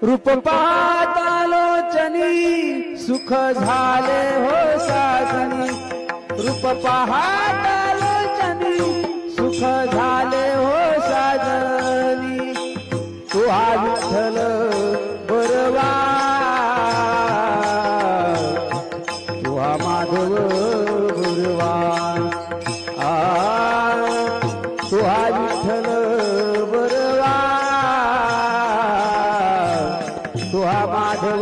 रूप पाहतालोचनी सुख झाले हो साजनी, रूप पाहतालोचनी सुख झाले हो साजनी, तू हा विठ्ठल बरवा, तू हा माधव बरवा, तू हा विठ्ठल बरवा, तू हा माधव